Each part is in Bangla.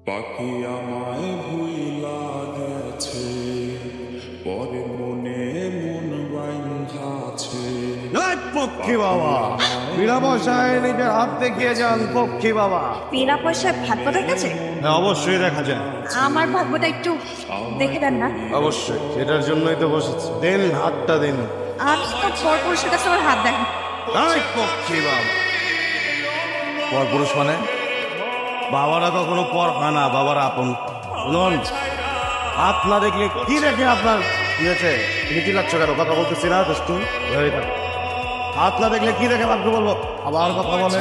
পাখি আমায় ভুইলা গেছে, পরে মনে মন বাইন্ধাছে। পক্ষী বাবা বিনা পয়সায় নিজের হাত দেখিয়ে যান পক্ষী বাবা। বিনা পয়সায় ভাগ্য দেখা যায়? অবশ্যই দেখা যায়। আমার ভাগ্যটা একটু দেখে দেন না। অবশ্যই, সেটার জন্যই তো বসেছি। দিন হাতটা দিন। আমি তো পরপুরুষের কাছে আমার হাত দেখেন। পক্ষী বাবা পরপুরুষ মানে? বাবারা কখনো পর হয় না, বাবারা আপন। শুনুন, হাত না দেখলে কি দেখে আপনার কি হয়েছে? তুমি চিল্লাচ্ছ কেন? কথা বলতেছি না দুষ্টু। হাত না দেখলে কি দেখে ভাগ্য বলবো? আবার কথা বলে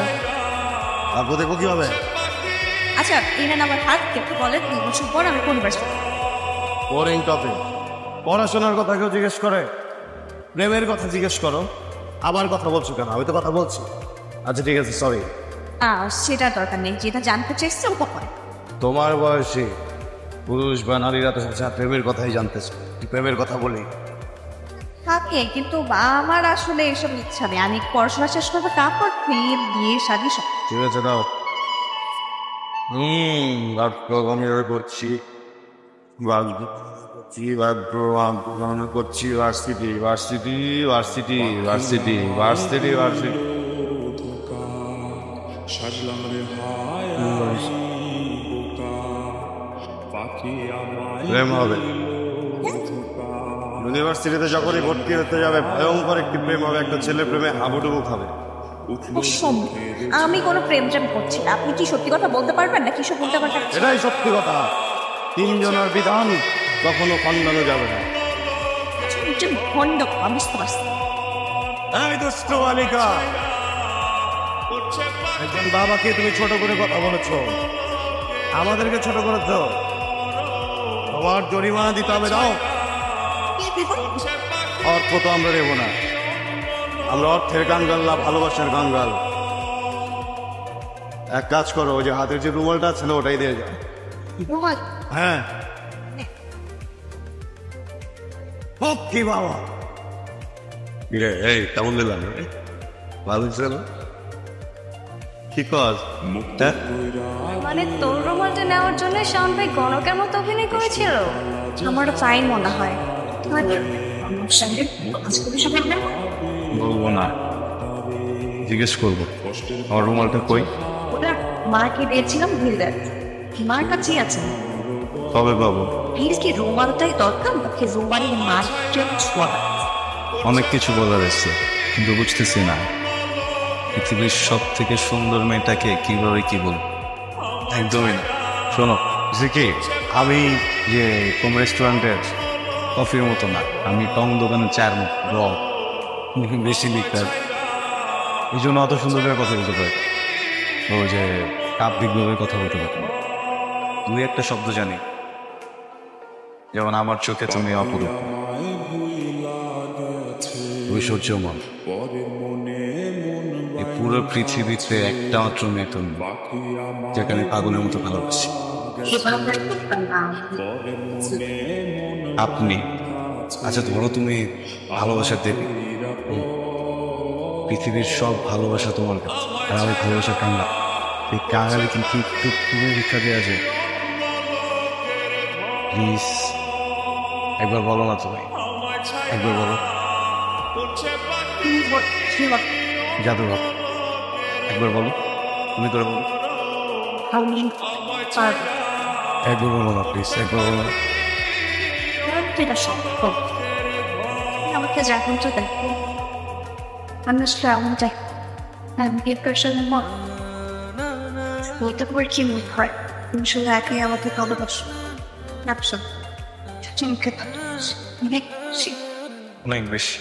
ভাগ্য দেখবো কিভাবে? আচ্ছা, এনান আমার হাত দেখতে বলে 2 বছর পর আমি কোন ভার্সিটি? Boring topic. পড়াশোনার কথা কেউ জিজ্ঞেস করে? প্রেমের কথা জিজ্ঞেস করো। আবার কথা বলছো কেন? আমি তো কথা বলছি। আচ্ছা ঠিক আছে, সরি। সেটা দরকার নেই, যেটা জানতে চাইছে ওটা করে। তোমার বয়সে পুরুষ বা নারীরা তো প্রেমের কথাই জানতেছে। প্রেমের কথা বলি থাকে, কিন্তু আমার আসলে এসব ইচ্ছা নেই। আমি পড়াশোনা শেষ করবো, তারপর প্রেম বিয়ে শাদী সব। ঠিক আছে, দাও। আমি করছি করছি varsity varsity varsity varsity varsity varsity. সাজলাম রে হায় বোকা, পাখি আমায় প্রেম হবে। ইউনিভার্সিটিতে যখনই ভর্তি হতে যাবে, ভয়ঙ্কর একটি প্রেম হবে। একটা ছেলে প্রেমে হাবুডুবু খাবে। অসম্ভব। আমি কোনো প্রেম ট্রেম করছি না। আপনি কি সত্যি কথা বলতে পারবেন না কি সব বলতে পারবেন? এটাই সত্যি কথা। 3 জনের বিধান কখনো খণ্ডানো যাবে না। ভণ্ড বুঝতে পারছি। এই দুষ্ট বালিকা, একজন বাবাকে তুমি ছোট করে কথা বলেছো, আমাদেরকে ছোট করেছো। তোমার জরিমানা দিতে হবে, দাও। অর্থ তো আমরা নেব না, আমরা অর্থের কাঙ্গাল না, ভালোবাসার কাঙ্গাল। এক কাজ করো, ওই যে হাতের যে রুমালটা আছে না, ওটাই দিয়ে যাও। হ্যাঁ, কি বাবা এই কেমন দিলাম? ভালো ছিল। কি কাজ? মানে তোর রুমালটা নেওয়ার জন্য শাওন ভাই গণকের মতো অভিনয় করেছিল? আমার তাই মনে হয়। বলবো না, জিজ্ঞেস করবো আমার রুমালটা কই। ওটা মাকে দিয়েছিলাম, ভুলে মার কাছেই আছে। কবে পাবো? প্লিজ, কি রুমালটাই দরকার নাকি রুমালের মার ছোঁয়া? অনেক কিছু বলার আছে, কিন্তু বুঝতেছি না পৃথিবীর সব থেকে সুন্দর মেয়েটাকে কিভাবে কি বলবো। একদমই না। শোনো কি, আমি যে কোন রেস্টুরেন্টের কফির মতো না, আমি টং দোকানের চায়ের মতো রং বেশি লিখার। এই জন্য অত সুন্দর করে কথা বলতে পারি। ও যে কাব্যিকভাবে কথা বলতে পারি। 2-1টা শব্দ জানি, যেমন আমার চোখে তুমি অপরূপ, ঐশ্বর্যময়। এই পুরো পৃথিবীতে একটা মাত্র মেয়ে তুমি, যাকে আমি পাগলের মতো ভালোবাসি। আপনি আচ্ছা ধরো তুমি ভালোবাসার দেবী, পৃথিবীর সব ভালোবাসা তোমার কাছে, আর আমি ভালোবাসার কাঙ্গাল। এই কাঙ্গালে কিন্তু একটু তুমি ভিক্ষা দিয়ে আছে। প্লিজ একবার বলো না তুমি, একবার বলো। জাদুঘর একবার বলো, তুমি করে বলো। একবার বলো না প্লিজ, একবার বলো না। আমাকে যখন তো দেখো আমি আসলে এমন চাই, আমি এই পেশার মত বলতে পারি কি মনে হয় তুমি শুধু একাই আমাকে ভালোবাসো। ব্যবসা অনেক বেশি। অনেক বেশি।